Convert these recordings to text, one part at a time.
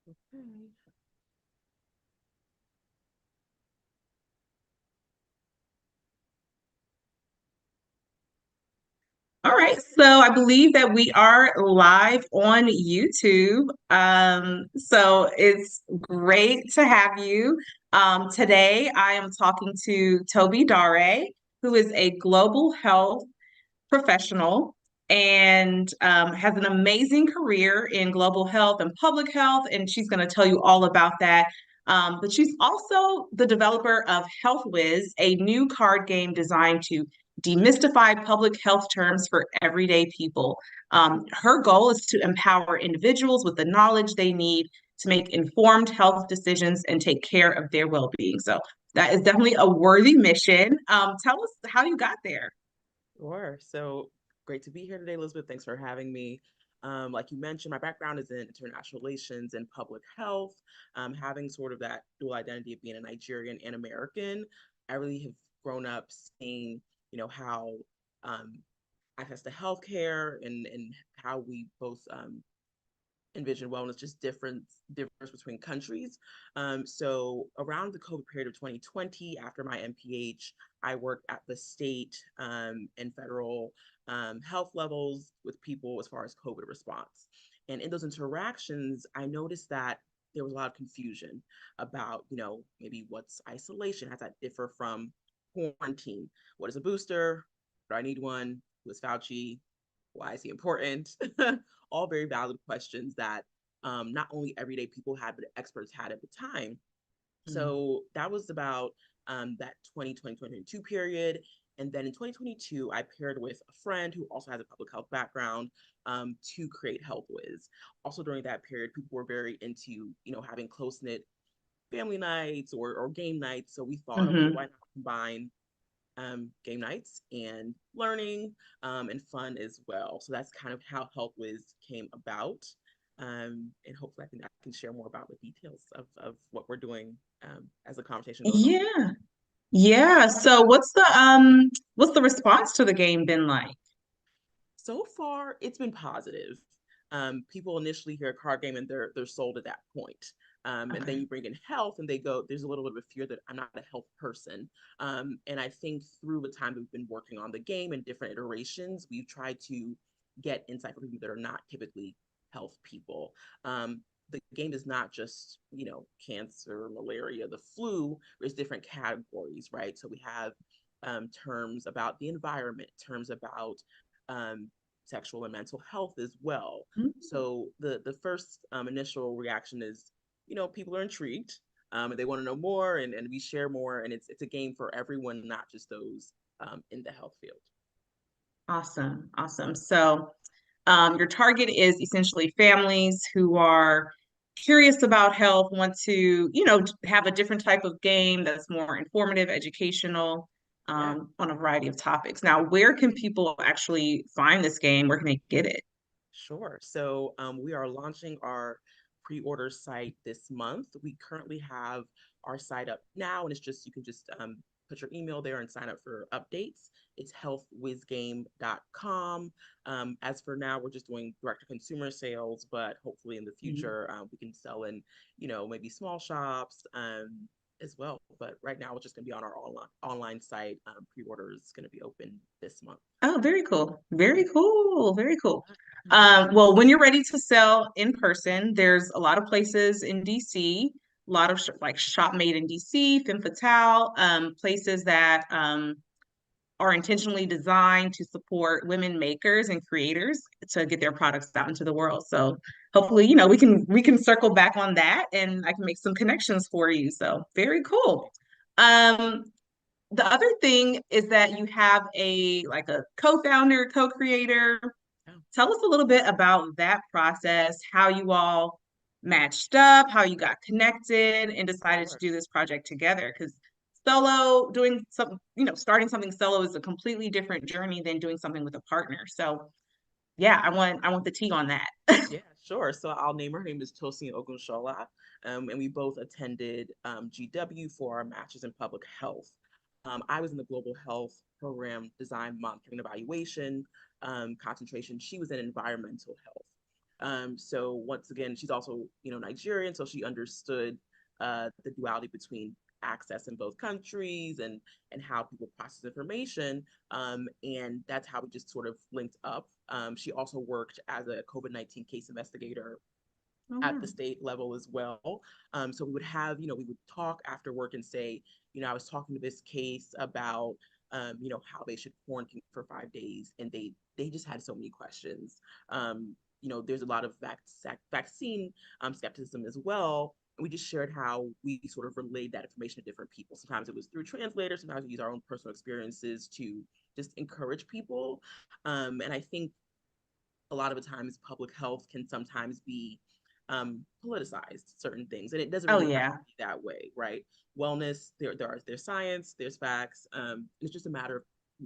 Okay. All right, so I believe that we are live on YouTube. So it's great to have you. Today, I am talking to Tobi Dare, who is a global health professional and has an amazing career in global health and public health, and she's going to tell you all about that. But she's also the developer of Health Whiz, a new card game designed to demystify public health terms for everyday people. Her goal is to empower individuals with the knowledge they need to make informed health decisions and take care of their well-being. So that is definitely a worthy mission. Tell us how you got there. Sure. So great to be here today, Elizabeth. Thanks for having me. Like you mentioned, my background is in international relations and public health. Having sort of that dual identity of being a Nigerian and American, I really have grown up seeing, how um, access to healthcare and how we both envision wellness, just difference between countries. So around the COVID period of 2020, after my MPH, I worked at the state and federal health levels with people as far as COVID response. And in those interactions, I noticed that there was a lot of confusion about, maybe what's isolation? How does that differ from quarantine? What is a booster? Do I need one? Who is Fauci? Why is he important? All very valid questions that not only everyday people had, but experts had at the time. Mm. So that was about that 2020, 2022 period. And then in 2022, I paired with a friend who also has a public health background to create Health Whiz. Also during that period, people were very into, having close knit family nights or game nights. So we thought, okay, Hmm. why not combine game nights and learning and fun as well. So that's kind of how Health Whiz came about. And hopefully I can share more about the details of what we're doing as the conversation goes on. Yeah. Yeah. So what's the response to the game been like? So far, it's been positive. People initially hear a card game and they're sold at that point. And then Okay. you bring in health and they go, there's a little bit of a fear that I'm not a health person. And I think through the time we've been working on the game and different iterations, we've tried to get insight from people that are not typically health people. The game is not just, cancer, malaria, the flu, there's different categories, right? So we have terms about the environment, terms about um, sexual and mental health as well. Mm. So the first initial reaction is, people are intrigued and they want to know more, and we share more, and it's a game for everyone, not just those in the health field. Awesome. Awesome. So your target is essentially families who are curious about health, want to, have a different type of game that's more informative, educational, Yeah. on a variety of topics. Now, where can people actually find this game? Where can they get it? Sure. So we are launching our pre-order site this month. We currently have our site up now, and it's just you can just put your email there and sign up for updates. It's healthwizgame.com. As for now, we're just doing direct-to-consumer sales, but hopefully in the Mhm. future we can sell in, maybe small shops as well. But right now, it's just going to be on our online site. Pre-order is going to be open this month. Oh, very cool. Very cool. Very cool. Yeah. Well, when you're ready to sell in person, there's a lot of places in DC, a lot of like Shop Made in DC, Femme Fatale, places that are intentionally designed to support women makers and creators to get their products out into the world. So hopefully, we can circle back on that and I can make some connections for you. So very cool. Um, the other thing is that you have a co-founder, co-creator. Yeah. Tell us a little bit about that process, how you all matched up, how you got connected and decided to Sure. do this project together. Because solo, doing some, starting something solo is a completely different journey than doing something with a partner. So yeah, I want the tea on that. Yeah, sure. So I'll name her name is Tosin Ogunshola, and we both attended GW for our master's in public health. I was in the global health program design monitoring and evaluation concentration. She was in environmental health. So once again, she's also, Nigerian, so she understood the duality between access in both countries and how people process information. And that's how we just sort of linked up. She also worked as a COVID-19 case investigator Oh, at wow. the state level as well. So we would have, we would talk after work and say, I was talking to this case about, how they should quarantine for 5 days, and they just had so many questions. There's a lot of vaccine skepticism as well. And we just shared how we sort of relayed that information to different people. Sometimes it was through translators, sometimes we use our own personal experiences to just encourage people. And I think a lot of the times public health can sometimes be politicized certain things, and it doesn't Oh, really have yeah. to be that way, right? Wellness, there's science, there's facts. It's just a matter of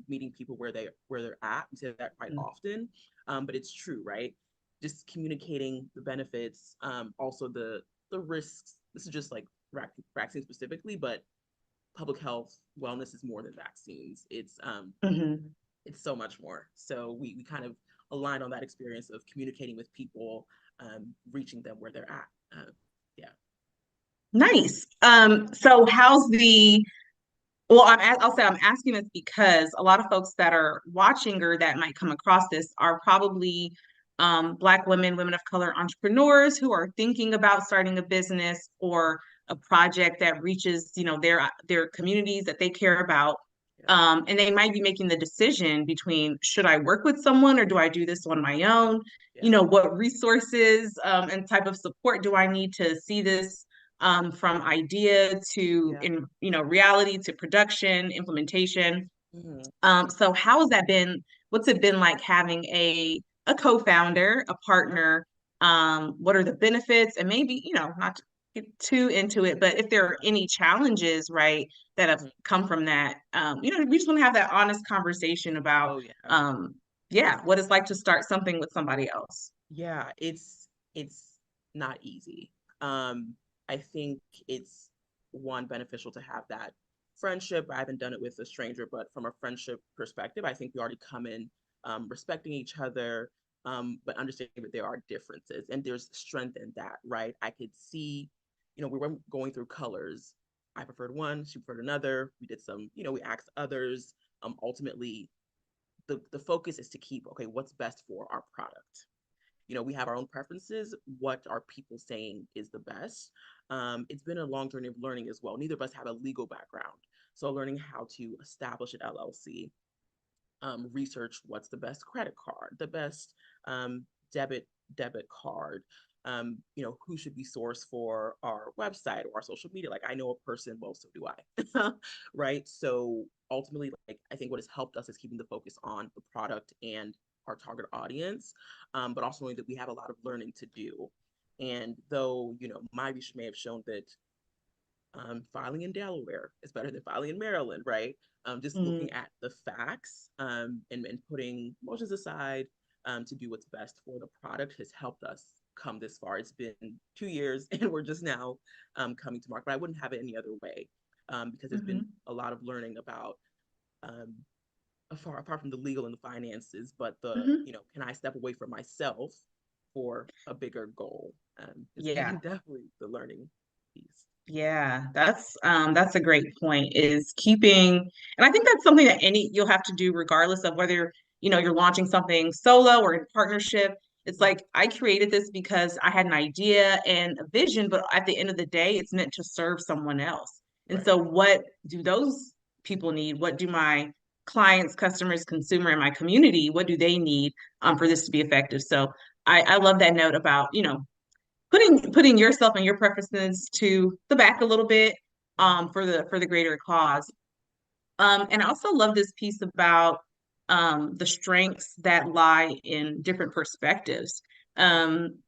meeting people where they're at. We say that quite often, but it's true, right? Just communicating the benefits, also the risks. This is just like vaccine specifically, but public health wellness is more than vaccines. Mm-hmm. It's so much more. So we kind of aligned on that experience of communicating with people, reaching them where they're at. Yeah. Nice. So how's the Well, I'll say I'm asking this because a lot of folks that are watching or that might come across this are probably Black women, women of color entrepreneurs who are thinking about starting a business or a project that reaches, their communities that they care about. Yeah. And they might be making the decision between should I work with someone or do I do this on my own? Yeah. What resources and type of support do I need to see this from idea to Yeah. in reality to production implementation. Mm-hmm. So how has that been? What's it been like having a co-founder, a Yeah. partner? What are the benefits? And maybe not to get too into it, but if there are Yeah. any challenges, right, that have Mm-hmm. come from that, we just want to have that honest conversation about, Oh yeah. yeah, what it's like to start something with somebody else. Yeah. It's not easy. Um, I think it's one beneficial to have that friendship. I haven't done it with a stranger, but from a friendship perspective, I think we already come in respecting each other, but understanding that there are differences and there's strength in that, right? I could see, we were going through colors. I preferred one, she preferred another. We did some, we asked others. Ultimately, the focus is to keep, okay, what's best for our product? We have our own preferences. What are people saying is the best? It's been a long journey of learning as well. Neither of us have a legal background. So learning how to establish an LLC, research what's the best credit card, the best debit card, who should be sourced for our website or our social media. Like I know a person, well, so do I, right? So ultimately, like I think what has helped us is keeping the focus on the product and our target audience, but also knowing that we have a lot of learning to do. And though, my research may have shown that filing in Delaware is better than filing in Maryland, right? Just Mm-hmm. looking at the facts, and putting emotions aside, to do what's best for the product has helped us come this far. It's been 2 years and we're just now coming to market. But I wouldn't have it any other way, because there's been a lot of learning about, um, apart from the legal and the finances, but Mm-hmm. can I step away from myself for a bigger goal? It's been Yeah. definitely the learning piece. Yeah, that's a great point is keeping, and I think that's something that any you'll have to do regardless of whether, you're launching something solo or in partnership. It's Mhm. like I created this because I had an idea and a vision, but at the end of the day, it's meant to serve someone else. And Right. so what do those people need? What do my clients, customers, consumer, and my community, what do they need for this to be effective? So I love that note about, putting yourself and your preferences to the back a little bit Mhm. for the greater cause. And I also love this piece about the strengths that lie in different perspectives. Um,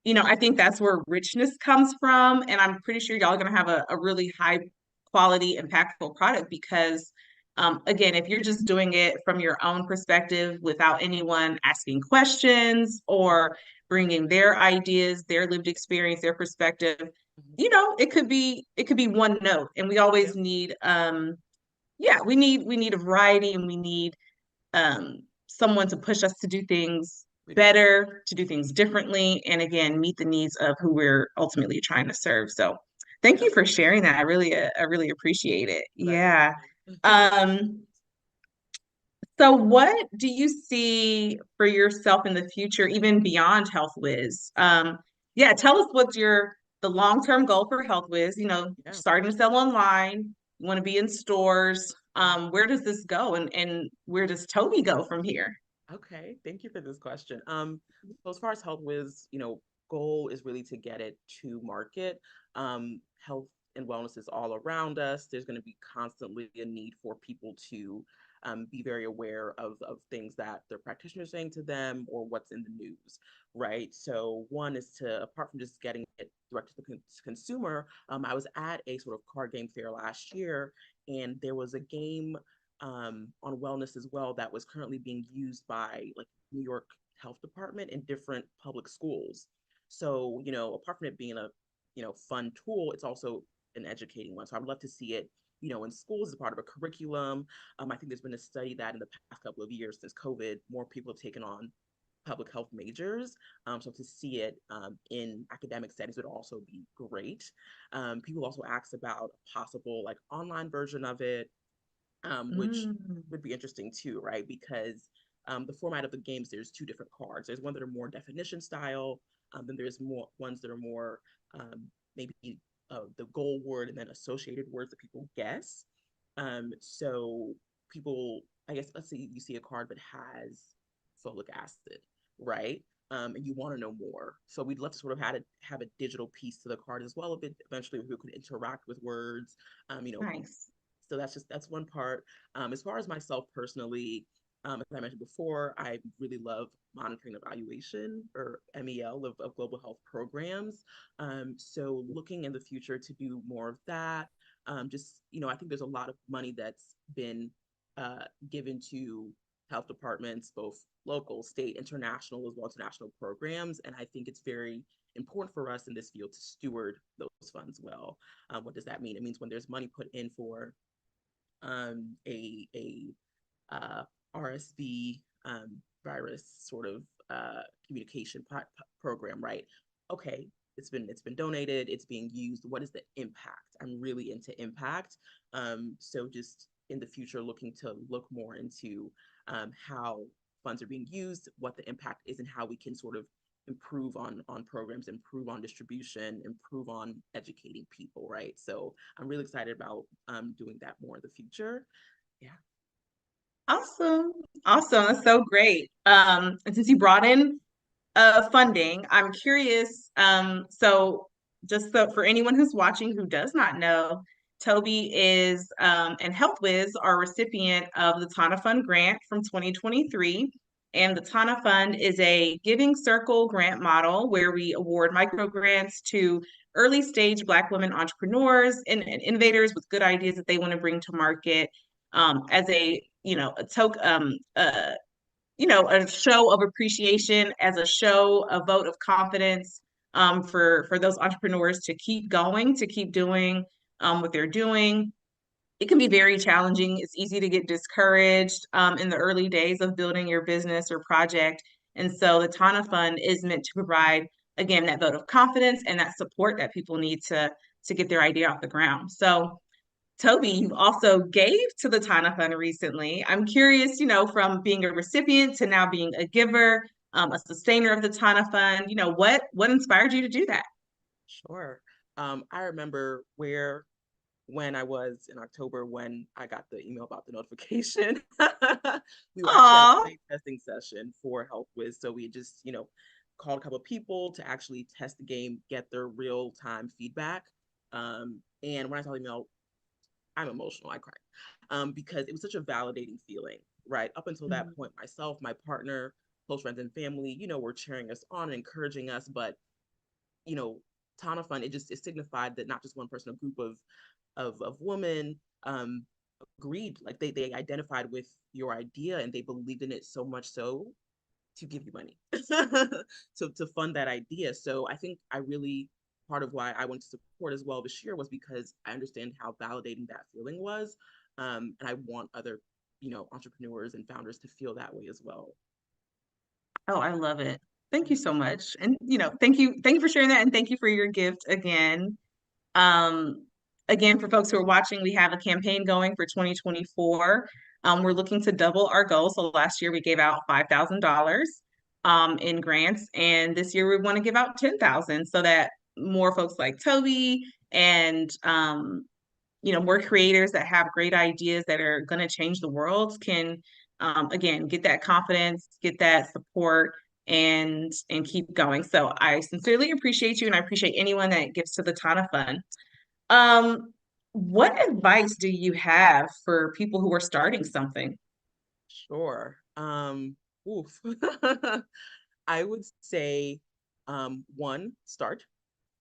I think that's where richness comes from, and I'm pretty sure y'all are gonna have a really high quality, impactful product because again, if you're just doing it from your own perspective without anyone asking questions Mhm. or bringing their ideas, their lived experience, their perspective, Mhm. it could be one note. And we Yeah. always need, yeah, we need a variety, and we need someone to push us to do things We do. better, to do things differently, and again, meet the needs of who we're ultimately trying to serve. So thank you Yep. for sharing that. I really appreciate it. Well, that's Yeah. amazing. Um, so what do you see for yourself in the future, even beyond Health Whiz? Yeah, tell us what's the long-term goal for Health Whiz, Yeah. starting to sell online, you want to be in stores. Yeah. Where does this go and where does Toby go from here? Okay, thank you for this question. So as far as Health Whiz, goal is really to get it to market. Health and wellness is all around us. There's going to be constantly a need for people to be very aware of things that their practitioners are saying to them or what's in the news, right? So one is to, apart from just getting it direct to the consumer, I was at a sort of card game fair last year, and there was a game on wellness as well that was currently being used by like New York Health Department in different public schools. So, apart from it being a, fun tool, it's also an educating one. So I would love to see it, in schools as part of a curriculum. I think there's been a study that in the past couple of years since COVID, more people have taken on public health majors. So to see it in academic settings would also be great. People also asked about a possible like online version of it, which Mm, would be interesting too, right? Because the format of the games, there's two different cards. There's one that are more definition style, then there's more ones that are more maybe the goal word and then associated words that people guess. So people, I guess, let's say you see a card that has folic acid, right? And you want to know more. So we'd love to sort of have a digital piece to the card as well. If it eventually we could interact with words, um, you know, nice. so that's one part. As far as myself personally, as I mentioned before, I really love monitoring evaluation or MEL of global health programs. So looking in the future to do more of that. Just, I think there's a lot of money that's been given to health departments, both local, state, international, as well as national programs. And I think it's very important for us in this field to steward those funds well. What does that mean? It means when there's money put in for a RSV virus sort of communication program, right? Okay, it's been donated, it's being used. What is the impact? I'm really into impact. So just in the future, looking to look more into how funds are being used, what the impact is, and how we can sort of improve on programs, improve on distribution, improve on educating people, right? So I'm really excited about doing that more in the future. Yeah. Awesome. Awesome. That's so great. And since you brought in funding, I'm curious. So just so for anyone who's watching who does not know, Toby is and Health Whiz are recipient of the Tana Fund grant from 2023. And the Tana Fund is a giving circle grant model where we award micro grants to early stage Black women entrepreneurs and innovators with good ideas that they want to bring to market as a token, a show of appreciation, as a show, a vote of confidence for those entrepreneurs to keep going, to keep doing what they're doing. It can be very challenging. It's easy to get discouraged in the early days of building your business or project. And so the Tana Fund is meant to provide, again, that vote of confidence and that support that people need to get their idea off the ground. So Toby, you also gave to the Tana Fund recently. I'm curious, from being a recipient to now being a giver, a sustainer of the Tana Fund, what inspired you to do that? Sure. I remember when I was in October when I got the email about the notification. We were actually at a Aw. play testing session for Health Whiz. So we just, called a couple of people to actually test the game, get their real time feedback. And when I saw the email, I'm emotional. I cried because it was such a validating feeling, right? Up until that point, myself, my partner, close friends, and family, were cheering us on and encouraging us. But, you know, Tana Fund, it signified that not just one person, a group of women agreed, like they identified with your idea and they believed in it so much so to give you money to fund that idea. So I think I really part of why I went to support as well this year was because I understand how validating that feeling was. And I want other, entrepreneurs and founders to feel that way as well. Oh, I love it. Thank you so much. And thank you for sharing that and thank you for your gift again. Um, Again, for folks who are watching, we have a campaign going for 2024. We're looking to double our goal. So last year we gave out $5,000 in grants, and this year we want to give out 10,000 so that more folks like Toby and more creators that have great ideas that are going to change the world can again get that confidence, get that support, and keep going. So I sincerely appreciate you, and I appreciate anyone that gives to the Ton of Fun. um, what advice do you have for people who are starting something? Sure. Oof. I would say, one, start,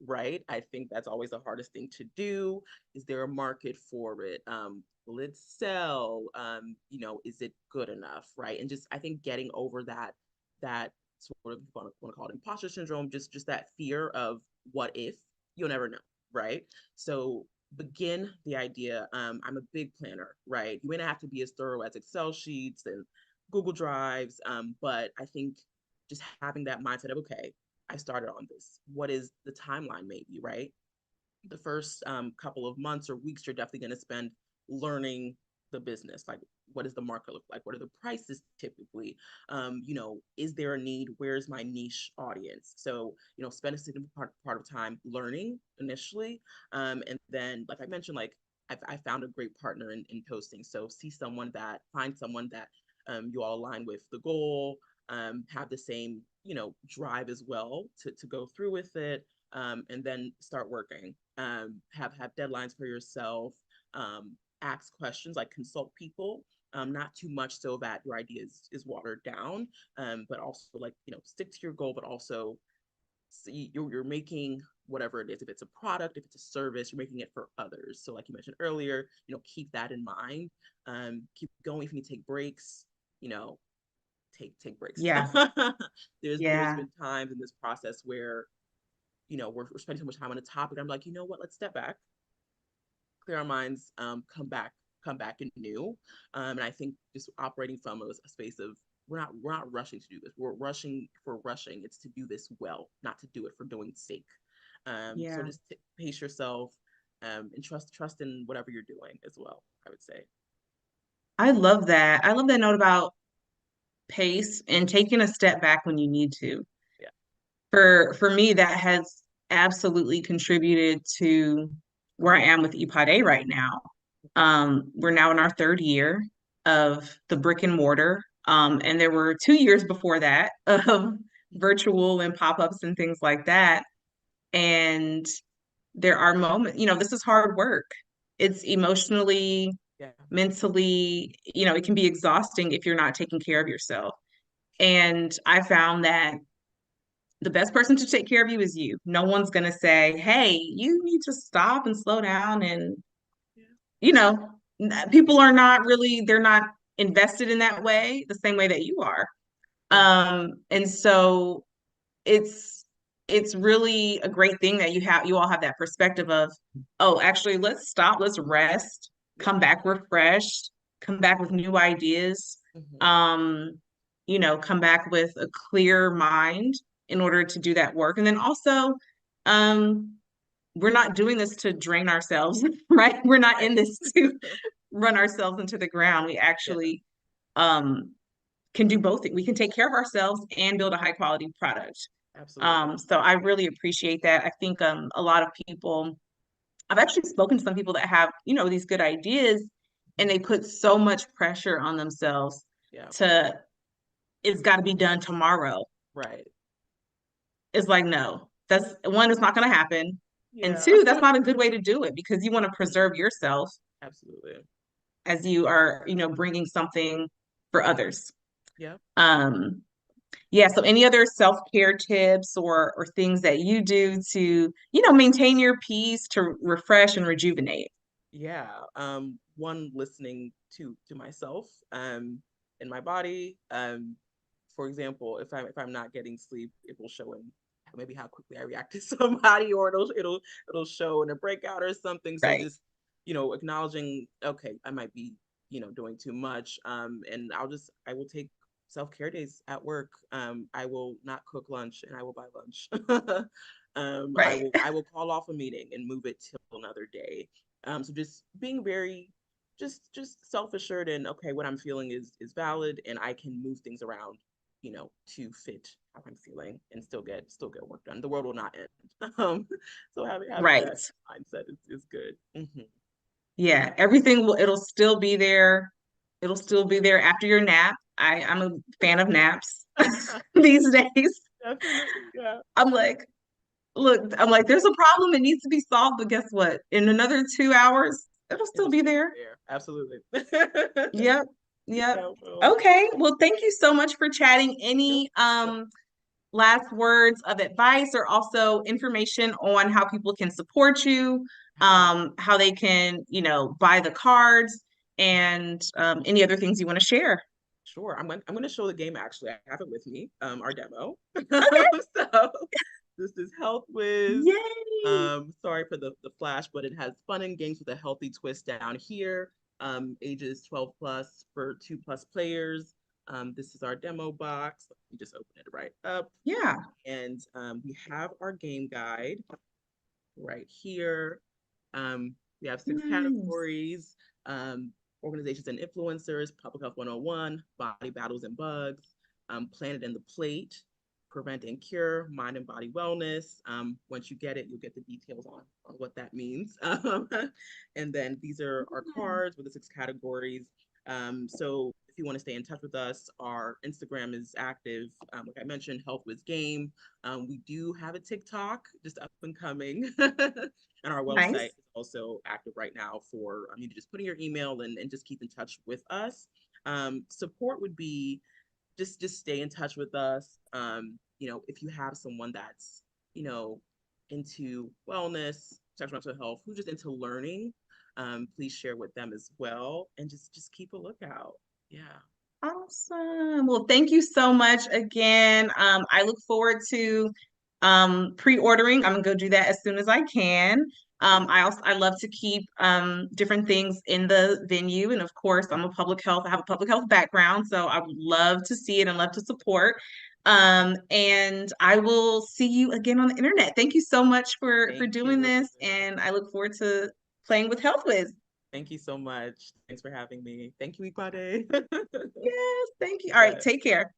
right? I think that's always the hardest thing to do. Is there a market for it? Will it sell? Is it good enough, right? And just I think getting over that sort of want to call it imposter syndrome, just that fear of what if, you'll never know, right? So begin the idea. I'm a big planner, right? You may not have to be as thorough as Excel sheets and Google Drives, but I think just having that mindset of, okay, I started on this. What is the timeline, maybe, right? The first couple of months or weeks, you're definitely going to spend learning the business. Like, what does the market look like? What are the prices typically? Is there a need? Where's my niche audience? So, spend a significant part of time learning initially. And then, like I mentioned, like, I found a great partner in posting. So, find someone that you all align with the goal, have the same, drive as well to go through with it, and then start working. Have deadlines for yourself. Ask questions, like consult people. Not too much so that your idea is watered down, but also, like, stick to your goal, but also see you're making whatever it is. If it's a product, if it's a service, you're making it for others. So, like you mentioned earlier, keep that in mind. Keep going. If you need to take breaks, you know, take breaks. Yeah, There's yeah, been times in this process where we're spending so much time on a topic. I'm like, you know what? Let's step back, clear our minds, come back anew. And I think just operating from a space of we're not rushing to do this. We're rushing for rushing. It's to do this well, not to do it for doing sake. So yeah. just pace yourself, and trust in whatever you're doing as well, I would say. I love that. I love that note about pace and taking a step back when you need to. Yeah. For me, that has absolutely contributed to where I am with ePod A right now. We're now in our third year of the brick and mortar. And there were 2 years before that of virtual and pop-ups and things like that. And there are moments, this is hard work. It's emotionally, Yeah. mentally, it can be exhausting if you're not taking care of yourself. And I found that the best person to take care of you is you. No one's going to say, hey, you need to stop and slow down. And, Yeah. you know, people are not really, they're not invested in that way, the same way that you are. Yeah. And so it's it's really a great thing that you all have that perspective of, oh, actually, let's stop, let's rest, Yeah. come back refreshed, come back with new ideas, Hmm. um, come back with a clear mind in order to do that work. And then also, um, we're not doing this to drain ourselves, right? We're not in Right. this to run ourselves into the ground. We Yeah. actually um can do both. We can take care of ourselves and build a high quality product. Absolutely. So I really appreciate that. I think a lot of people, I've actually spoken to some people that have, these good ideas and they put so much pressure on themselves Yeah. to, it's got to be done tomorrow. Right. It's like, no, that's one, it's not going to happen. And Yeah. two, that's not a good way to do it because you want to preserve yourself Absolutely. as you are, bringing something for others. Yeah. Um, Yeah, so any other self-care tips or things that you do to, maintain your peace, to refresh and rejuvenate? Yeah. One, listening to myself, in my body. For example, if I'm not getting sleep, it will show in maybe how quickly I react to somebody, or it'll show in a breakout or something. So Right. just, acknowledging, okay, I might be, doing too much. And I will take self-care days at work. I will not cook lunch and I will buy lunch. I Right. will call off a meeting and move it till another day. So just being very just self-assured and okay, what I'm feeling is valid and I can move things around, to fit how I'm feeling and still get work done. The world will not end. So having Right. that mindset is good. Yeah, everything will it'll still be there. It'll still be there after your nap. I'm a fan of naps these days. Definitely, yeah. I'm like, look, I'm like, there's a problem. It needs to be solved, but guess what? In another 2 hours, it'll still It'll be still be there. there. Absolutely. Yep. Yep. Yeah, well, Okay. Well, thank you so much for chatting. no Any problem. last words of advice or also information on how people can support you, Yeah, how they can, buy the cards and any other things you want to share? sure. I'm gonna show the game actually. I have it with me, our demo. Okay. So this is Health Whiz. Yay. Sorry for the flash, but it has fun and games with a healthy twist down here. Ages 12 plus for 2+ players. This is our demo box. Let me just open it right up. Yeah. And we have our game guide right here. We have 6 Nice. categories: organizations and influencers, public health 101, body battles and bugs, planet and the plate, prevent and cure, mind and body wellness. Once you get it, you'll get the details on what that means. And then these are our cards with the 6 categories. So if you want to stay in touch with us, our Instagram is active. Like I mentioned, Health Whiz Game. We do have a TikTok, just up and coming. And our website Nice. is also active right now for you to just put in your email and just keep in touch with us. Support would be just stay in touch with us. If you have someone that's, you know, into wellness, sexual mental health, who's just into learning, please share with them as well and just keep a lookout. Yeah. Awesome. Well, thank you so much again. I look forward to pre-ordering. I'm gonna go do that as soon as I can. I love to keep different things in the venue, and of course, I'm a public health. I have a public health background, so I would love to see it and love to support. And I will see you again on the internet. Thank you so much for Thank you, doing this, Elizabeth. and I look forward to playing with Health Wiz. Thank you so much. Thanks for having me. Thank you, Ikwade. Yes, thank you. All right, Yes. take care.